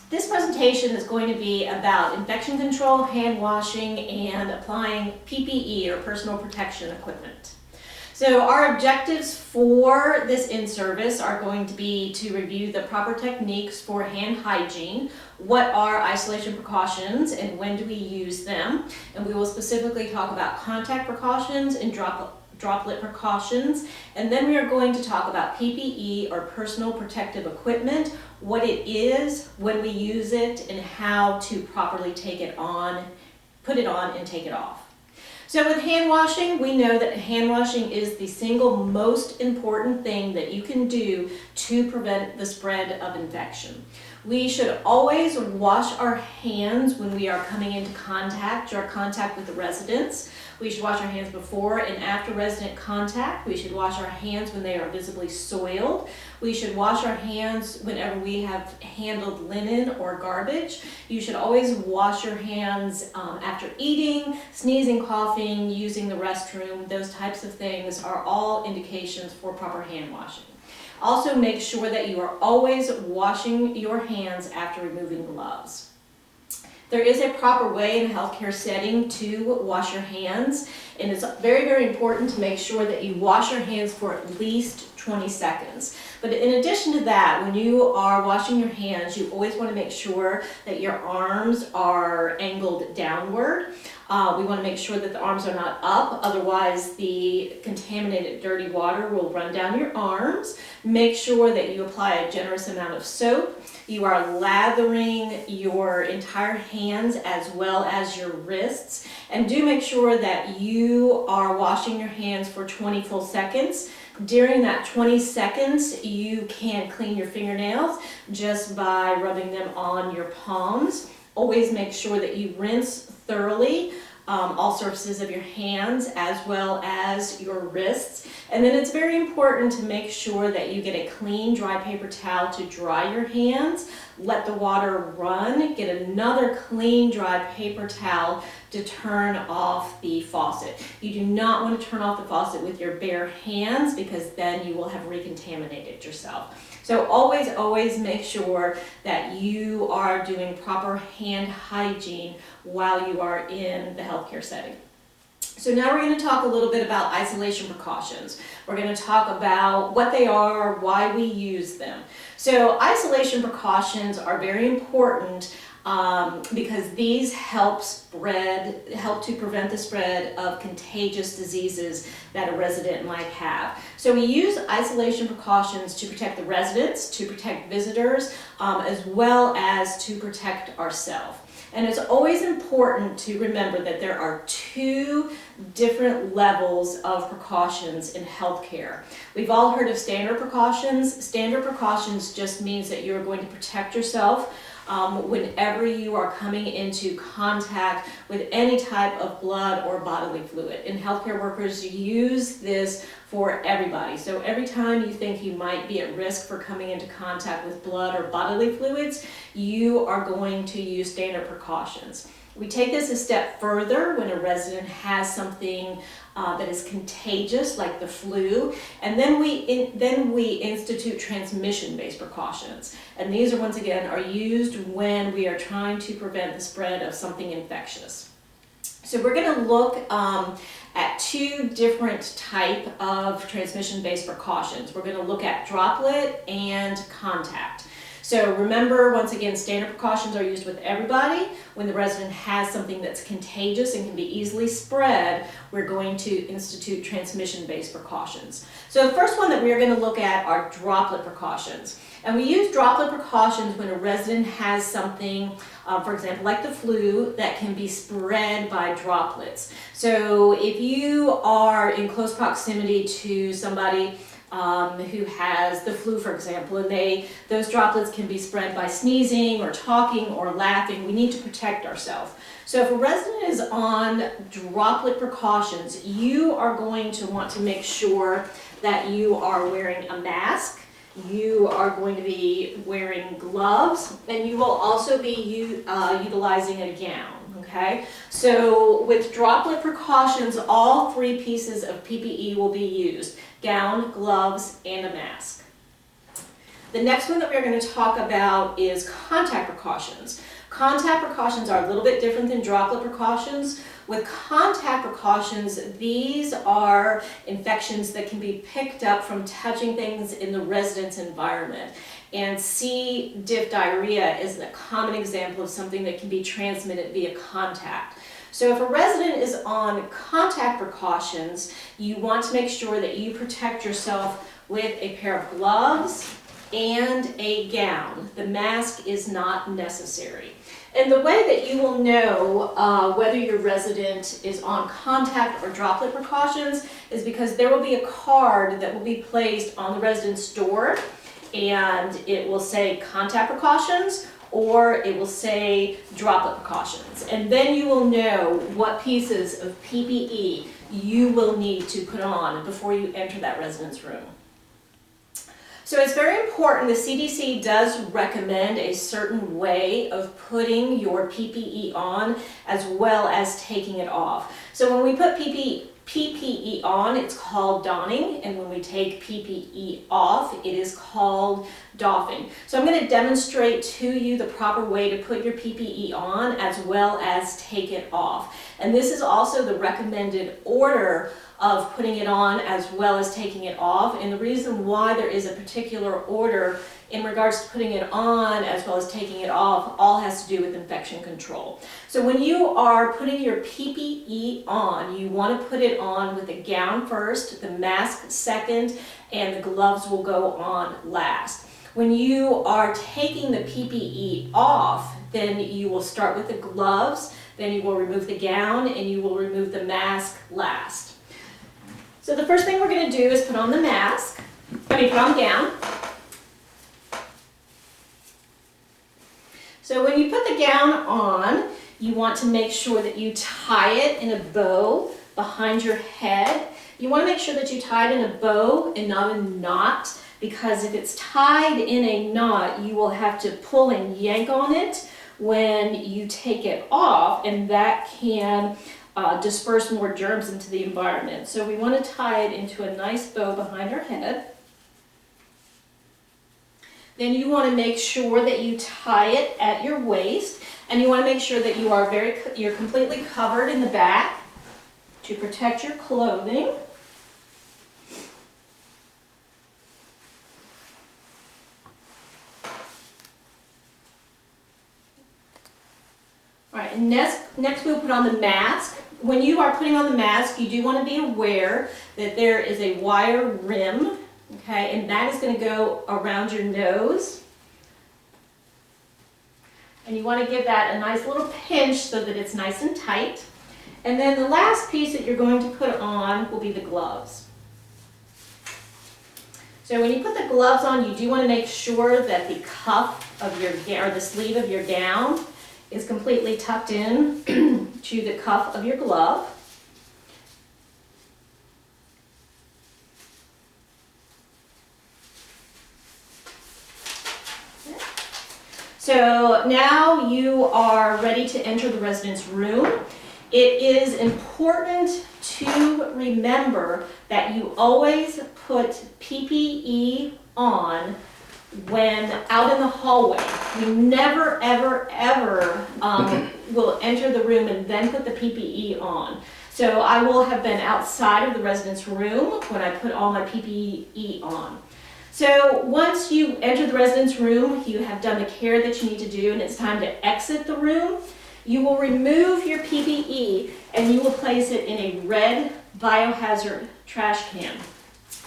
This presentation is going to be about infection control, hand washing, and applying PPE or personal protection equipment. So our objectives for this in-service are going to be to review the proper techniques for hand hygiene, what are isolation precautions and when do we use them, and we will specifically talk about contact precautions and droplet precautions, and then we are going to talk about PPE or personal protective equipment, what it is, when we use it, and how to properly take it on, put it on and take it off. So with hand washing, we know that hand washing is the single most important thing that you can do to prevent the spread of infection. We should always wash our hands when we are coming into contact with the residents. We should wash our hands before and after resident contact. We should wash our hands when they are visibly soiled. We should wash our hands whenever we have handled linen or garbage. You should always wash your hands after eating, sneezing, coughing, using the restroom. Those types of things are all indications for proper hand washing. Also, make sure that you are always washing your hands after removing gloves. There is a proper way in a healthcare setting to wash your hands, and it's very, very important to make sure that you wash your hands for at least 20 seconds. But in addition to that, when you are washing your hands, you always want to make sure that your arms are angled downward. We want to make sure that the arms are not up, otherwise the contaminated dirty water will run down your arms. Make sure that you apply a generous amount of soap. You are lathering your entire hands as well as your wrists, and do make sure that you are washing your hands for 20 full seconds. During that 20 seconds, you can clean your fingernails just by rubbing them on your palms. Always make sure that you rinse thoroughly all surfaces of your hands as well as your wrists. And then it's very important to make sure that you get a clean dry paper towel to dry your hands. Let the water run. Get another clean dry paper towel to turn off the faucet. You do not want to turn off the faucet with your bare hands because then you will have recontaminated yourself. So always make sure that you are doing proper hand hygiene while you are in the healthcare setting. So now we're going to talk a little bit about isolation precautions. We're going to talk about what they are, why we use them. So isolation precautions are very important because these help to prevent the spread of contagious diseases that a resident might have. So we use isolation precautions to protect the residents, to protect visitors, as well as to protect ourselves. And it's always important to remember that there are two different levels of precautions in healthcare. We've all heard of standard precautions. Standard precautions just means that you're going to protect yourself whenever you are coming into contact with any type of blood or bodily fluid. And healthcare workers use this for everybody. So every time you think you might be at risk for coming into contact with blood or bodily fluids, you are going to use standard precautions. We take this a step further when a resident has something that is contagious, like the flu, and then we institute transmission-based precautions. And these are, once again, are used when we are trying to prevent the spread of something infectious. So we're going to look at two different type of transmission-based precautions. We're going to look at droplet and contact. So remember, once again, standard precautions are used with everybody. When the resident has something that's contagious and can be easily spread, we're going to institute transmission-based precautions. So the first one that we are going to look at are droplet precautions. And we use droplet precautions when a resident has something, for example, like the flu, that can be spread by droplets. So if you are in close proximity to somebody who has the flu, for example, and those droplets can be spread by sneezing or talking or laughing, we need to protect ourselves. So if a resident is on droplet precautions, you are going to want to make sure that you are wearing a mask, you are going to be wearing gloves, and you will also be utilizing a gown. Okay, so with droplet precautions, all three pieces of PPE will be used: gown, gloves, and a mask. The next one that we're going to talk about is contact precautions. Contact precautions are a little bit different than droplet precautions. With contact precautions, these are infections that can be picked up from touching things in the residence environment. And C. diff diarrhea is a common example of something that can be transmitted via contact. So if a resident is on contact precautions, you want to make sure that you protect yourself with a pair of gloves and a gown. The mask is not necessary. And the way that you will know whether your resident is on contact or droplet precautions is because there will be a card that will be placed on the resident's door, and it will say contact precautions or it will say droplet precautions. And then you will know what pieces of PPE you will need to put on before you enter that resident's room. So it's very important, the CDC does recommend a certain way of putting your PPE on as well as taking it off. So when we put PPE on, it's called donning, and when we take PPE off, it is called doffing. So I'm going to demonstrate to you the proper way to put your PPE on as well as take it off. And this is also the recommended order of putting it on as well as taking it off. And the reason why there is a particular order in regards to putting it on as well as taking it off all has to do with infection control. So when you are putting your PPE on, you want to put it on with a gown first, the mask second, and the gloves will go on last. When you are taking the PPE off, then you will start with the gloves, then you will remove the gown, and you will remove the mask last. So the first thing we're going to do is put on the mask, put on the gown. So when you put the gown on, you want to make sure that you tie it in a bow behind your head. You want to make sure that you tie it in a bow and not a knot, because if it's tied in a knot, you will have to pull and yank on it when you take it off, and that can disperse more germs into the environment. So we want to tie it into a nice bow behind our head. Then you want to make sure that you tie it at your waist, and you want to make sure that you're completely covered in the back to protect your clothing. All right, and next we'll put on the mask. When you are putting on the mask, you do want to be aware that there is a wire rim, okay, and that is going to go around your nose. And you want to give that a nice little pinch so that it's nice and tight. And then the last piece that you're going to put on will be the gloves. So when you put the gloves on, you do want to make sure that the cuff of your gown, or the sleeve of your gown, is completely tucked in to the cuff of your glove. So now you are ready to enter the resident's room. It is important to remember that you always put PPE on when out in the hallway. You never, ever, ever will enter the room and then put the PPE on. So I will have been outside of the resident's room when I put all my PPE on. So once you enter the resident's room, you have done the care that you need to do, and it's time to exit the room. You will remove your PPE and you will place it in a red biohazard trash can.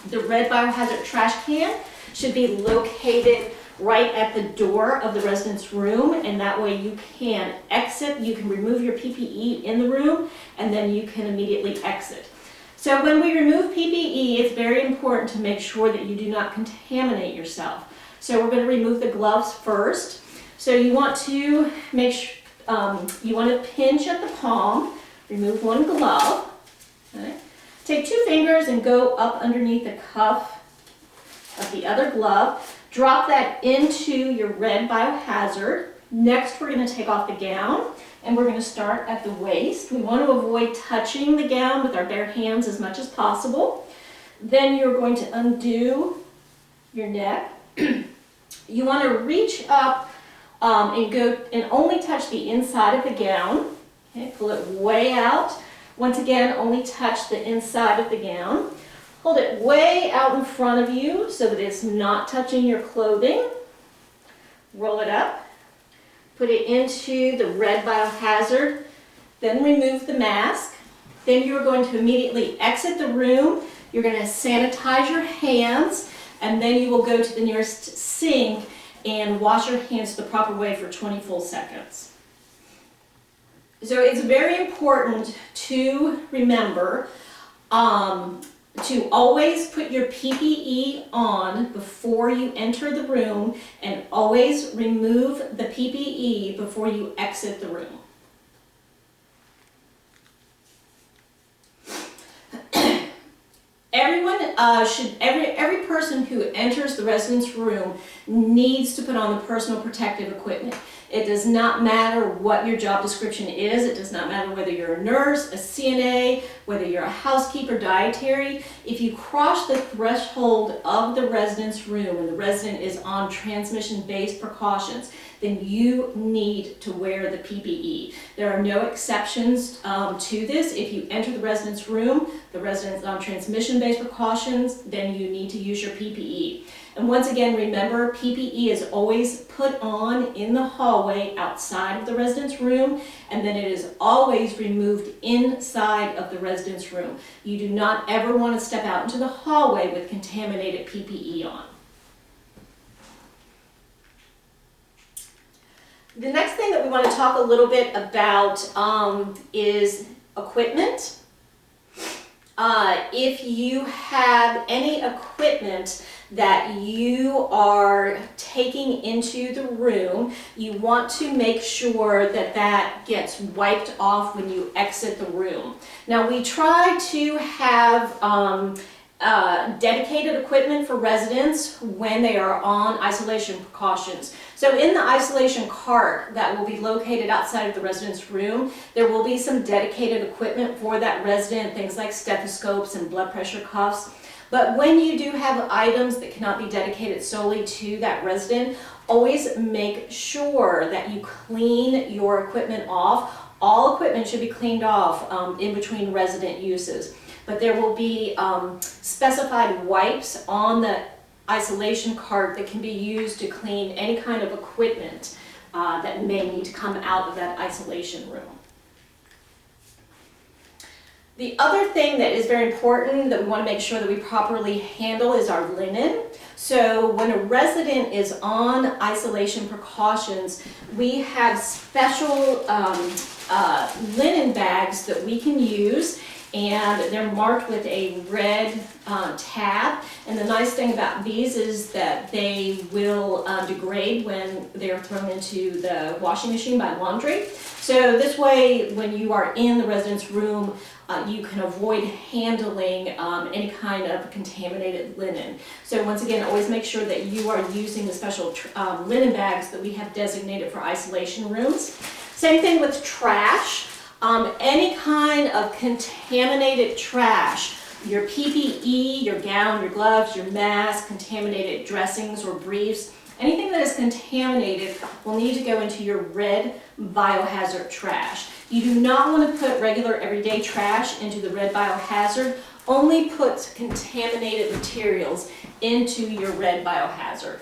The red biohazard trash can should be located right at the door of the resident's room, and that way you can exit, you can remove your PPE in the room, and then you can immediately exit. So when we remove PPE, it's very important to make sure that you do not contaminate yourself. So we're going to remove the gloves first. So you want to make sure, you want to pinch at the palm, remove one glove. Okay. Take two fingers and go up underneath the cuff of the other glove. Drop that into your red biohazard. Next, we're going to take off the gown, and we're going to start at the waist. We want to avoid touching the gown with our bare hands as much as possible. Then you're going to undo your neck. You want to reach up and go and only touch the inside of the gown. Okay, pull it way out. Once again, only touch the inside of the gown. Hold it way out in front of you so that it's not touching your clothing. Roll it up. Put it into the red biohazard. Then remove the mask. Then you are going to immediately exit the room. You're going to sanitize your hands, and then you will go to the nearest sink and wash your hands the proper way for 20 full seconds. So it's very important to remember to always put your PPE on before you enter the room, and always remove the PPE before you exit the room. Every person who enters the residence room needs to put on the personal protective equipment. It does not matter what your job description is. It does not matter whether you're a nurse, a CNA, whether you're a housekeeper, dietary. If you cross the threshold of the residence room and the resident is on transmission-based precautions, then you need to wear the PPE. There are no exceptions to this. If you enter the residence room, the resident is on transmission-based precautions, then you need to use your PPE. And once again, remember, PPE is always put on in the hallway outside of the residence room, and then it is always removed inside of the residence room. You do not ever want to step out into the hallway with contaminated PPE on. The next thing that we want to talk a little bit about is equipment. If you have any equipment that you are taking into the room, you want to make sure that that gets wiped off when you exit the room. Now, we try to have dedicated equipment for residents when they are on isolation precautions. So in the isolation cart that will be located outside of the resident's room, there will be some dedicated equipment for that resident, things like stethoscopes and blood pressure cuffs. But when you do have items that cannot be dedicated solely to that resident, always make sure that you clean your equipment off. All equipment should be cleaned off in between resident uses. But there will be specified wipes on the isolation cart that can be used to clean any kind of equipment that may need to come out of that isolation room. The other thing that is very important that we want to make sure that we properly handle is our linen. So when a resident is on isolation precautions, we have special linen bags that we can use, and they're marked with a red tab. And the nice thing about these is that they will degrade when they're thrown into the washing machine by laundry. So this way, when you are in the resident's room, you can avoid handling any kind of contaminated linen. So once again, always make sure that you are using the special linen bags that we have designated for isolation rooms. Same thing with trash. Any kind of contaminated trash, your PPE, your gown, your gloves, your mask, contaminated dressings or briefs, anything that is contaminated will need to go into your red biohazard trash. You do not want to put regular everyday trash into the red biohazard. Only put contaminated materials into your red biohazard.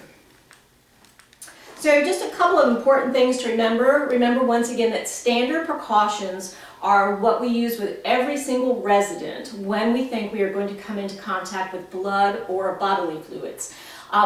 So just a couple of important things to remember. Remember once again that standard precautions are what we use with every single resident when we think we are going to come into contact with blood or bodily fluids.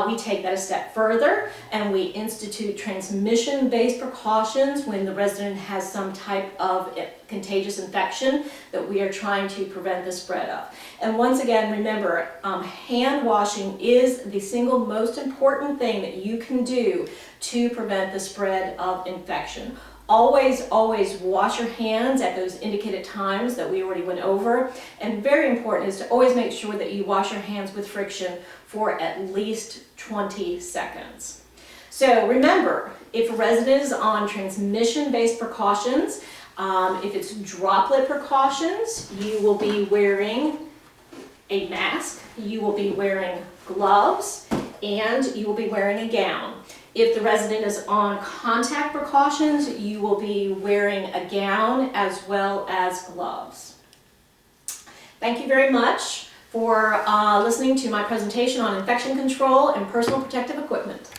We take that a step further and we institute transmission-based precautions when the resident has some type of contagious infection that we are trying to prevent the spread of. And once again, remember, hand washing is the single most important thing that you can do to prevent the spread of infection. Always, always wash your hands at those indicated times that we already went over. And very important is to always make sure that you wash your hands with friction for at least 20 seconds. So remember, if a resident is on transmission-based precautions, if it's droplet precautions, you will be wearing a mask, you will be wearing gloves, and you will be wearing a gown. If the resident is on contact precautions, you will be wearing a gown as well as gloves. Thank you very much for listening to my presentation on infection control and personal protective equipment.